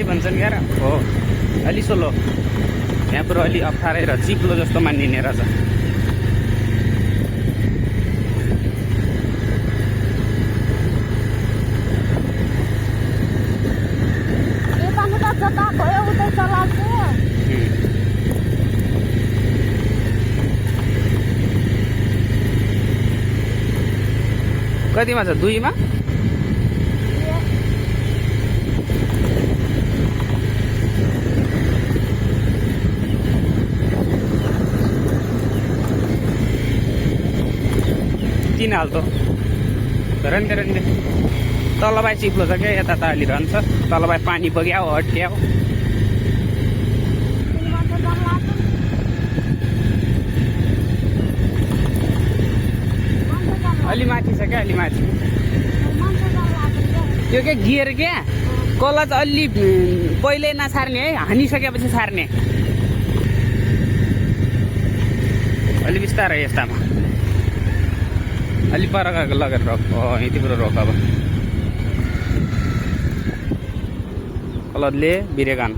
भन्छन् यार हो अलि सोलो यहाँ पुरा अलि अप्ठ्यारै र चिप्लो जस्तो मानिने रहेछ कतिमा छ 2 मा तीन हाल त रन्डे तलबाई चिप्लो छ क्या यता त अलि रहन्छ तलबाई पानी बग्याओ अट्क्याओ अलि माथि छ क्या अलि माथि त्यो क्या गियर क्या कलच अलि पहिल्यै नछार्ने है हानिसकेपछि छार्ने अलि बिस्तारै यस्तामा अलि पर लगेर रोक यति पुरो रोक अब कलचले बिरेगान